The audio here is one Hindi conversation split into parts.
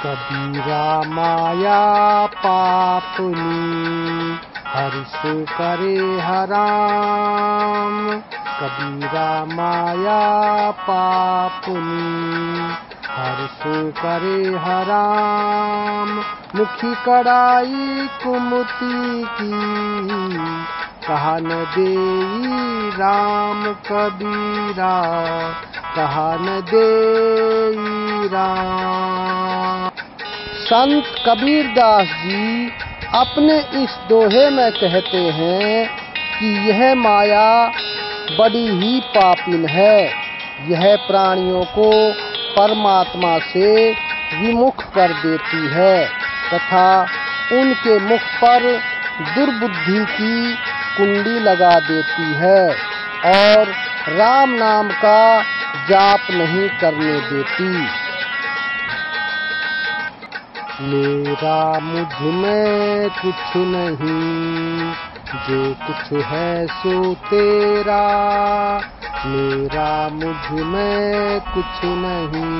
कबीरा माया पापनी हर्ष करे हराम। कबीरा माया पापनी हर्ष करे हराम। मुखी कड़ाई कुमति की कहा न देई राम। कबीरा कहा न देई राम। संत कबीरदास जी अपने इस दोहे में कहते हैं कि यह माया बड़ी ही पापिन है। यह प्राणियों को परमात्मा से विमुख कर देती है तथा उनके मुख पर दुर्बुद्धि की कुंडी लगा देती है और राम नाम का जाप नहीं करने देती। मेरा मुझ में कुछ नहीं, जो कुछ है सो तेरा। मेरा मुझ में कुछ नहीं,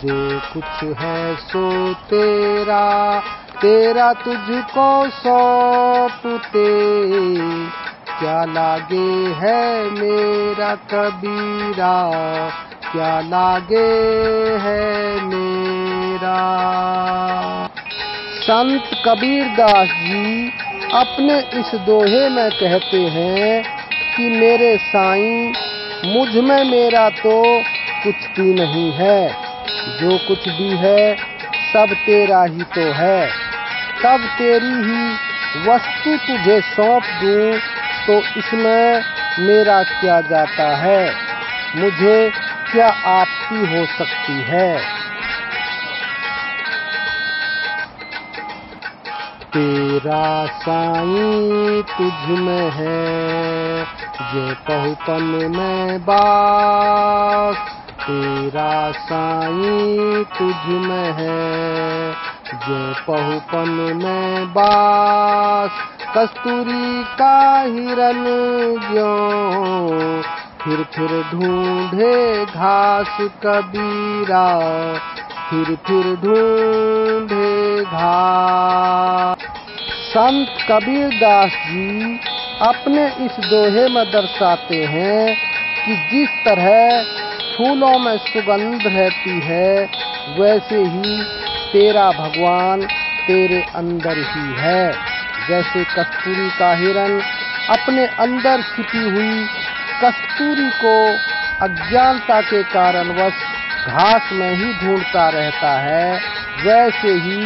जो कुछ है सो तेरा। तेरा तुझको सौंपते क्या लागे है मेरा। कबीरा क्या लागे है मेरा। संत कबीरदास जी अपने इस दोहे में कहते हैं कि मेरे साईं मुझ में मेरा तो कुछ भी नहीं है। जो कुछ भी है सब तेरा ही तो है। तब तेरी ही वस्तु तुझे सौंप दूं तो इसमें मेरा क्या जाता है। मुझे क्या आपत्ति हो सकती है। तेरा साईं तुझ में है, जो पहुपन में बास। तेरा साईं तुझ में है, जो पहुपन में बास। कस्तूरी का हिरन ज्यों फिर ढूंढे घास। कबीरा फिर ढूंढे घास। संत कबीरदास जी अपने इस दोहे में दर्शाते हैं कि जिस तरह फूलों में सुगंध रहती है वैसे ही तेरा भगवान तेरे अंदर ही है। जैसे कस्तूरी का हिरन अपने अंदर छिपी हुई कस्तूरी को अज्ञानता के कारणवश घास में ही ढूंढता रहता है, वैसे ही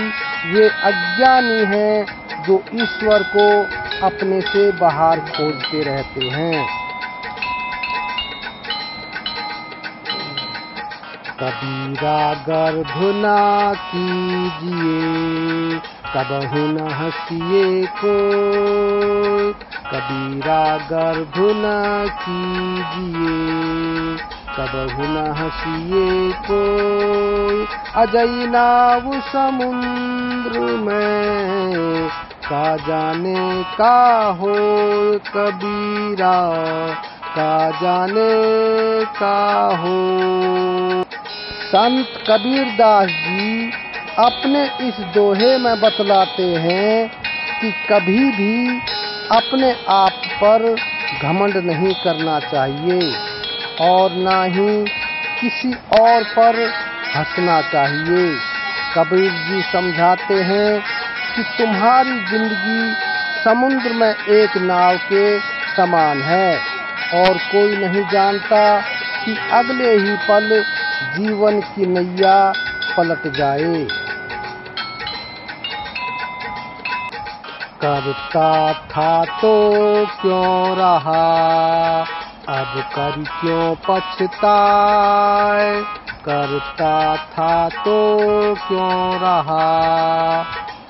ये अज्ञानी हैं जो ईश्वर को अपने से बाहर खोजते रहते हैं। कबीरा गर्भ ना कीजिए, कबहु न हंसिए कोई। कबीरा गर्भ न कीजिए, कबहु न हंसिए कोई। अजई नाव समुद्र में का जाने का हो। कबीरा का जाने का हो। संत कबीरदास जी अपने इस दोहे में बतलाते हैं कि कभी भी अपने आप पर घमंड नहीं करना चाहिए और ना ही किसी और पर हंसना चाहिए। कबीर जी समझाते हैं कि तुम्हारी जिंदगी समुद्र में एक नाव के समान है और कोई नहीं जानता कि अगले ही पल जीवन की नैया पलट जाए। करता था तो क्यों रहा, अब कर क्यों पछताए। करता था तो क्यों रहा,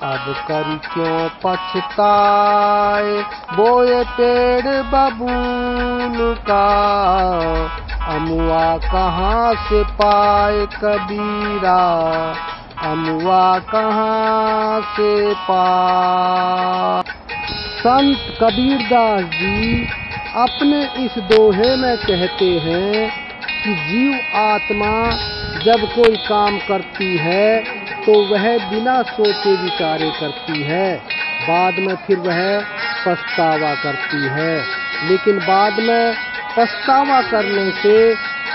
अब कर क्यों पछताए। बोए पेड़ बबूल का अमुआ कहाँ से पाए। कबीरा अमुआ कहाँ से पाए। संत कबीरदास जी अपने इस दोहे में कहते हैं कि जीव आत्मा जब कोई काम करती है तो वह बिना सोचे विचारे करती है, बाद में फिर वह पछतावा करती है। लेकिन बाद में पछतावा करने से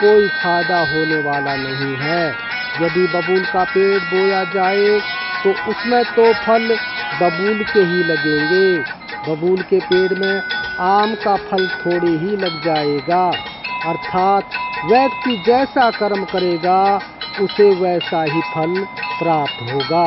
कोई फायदा होने वाला नहीं है। यदि बबूल का पेड़ बोया जाए तो उसमें तो फल बबूल के ही लगेंगे। बबूल के पेड़ में आम का फल थोड़े ही लग जाएगा। अर्थात व्यक्ति जैसा कर्म करेगा उसे वैसा ही फल प्राप्त होगा।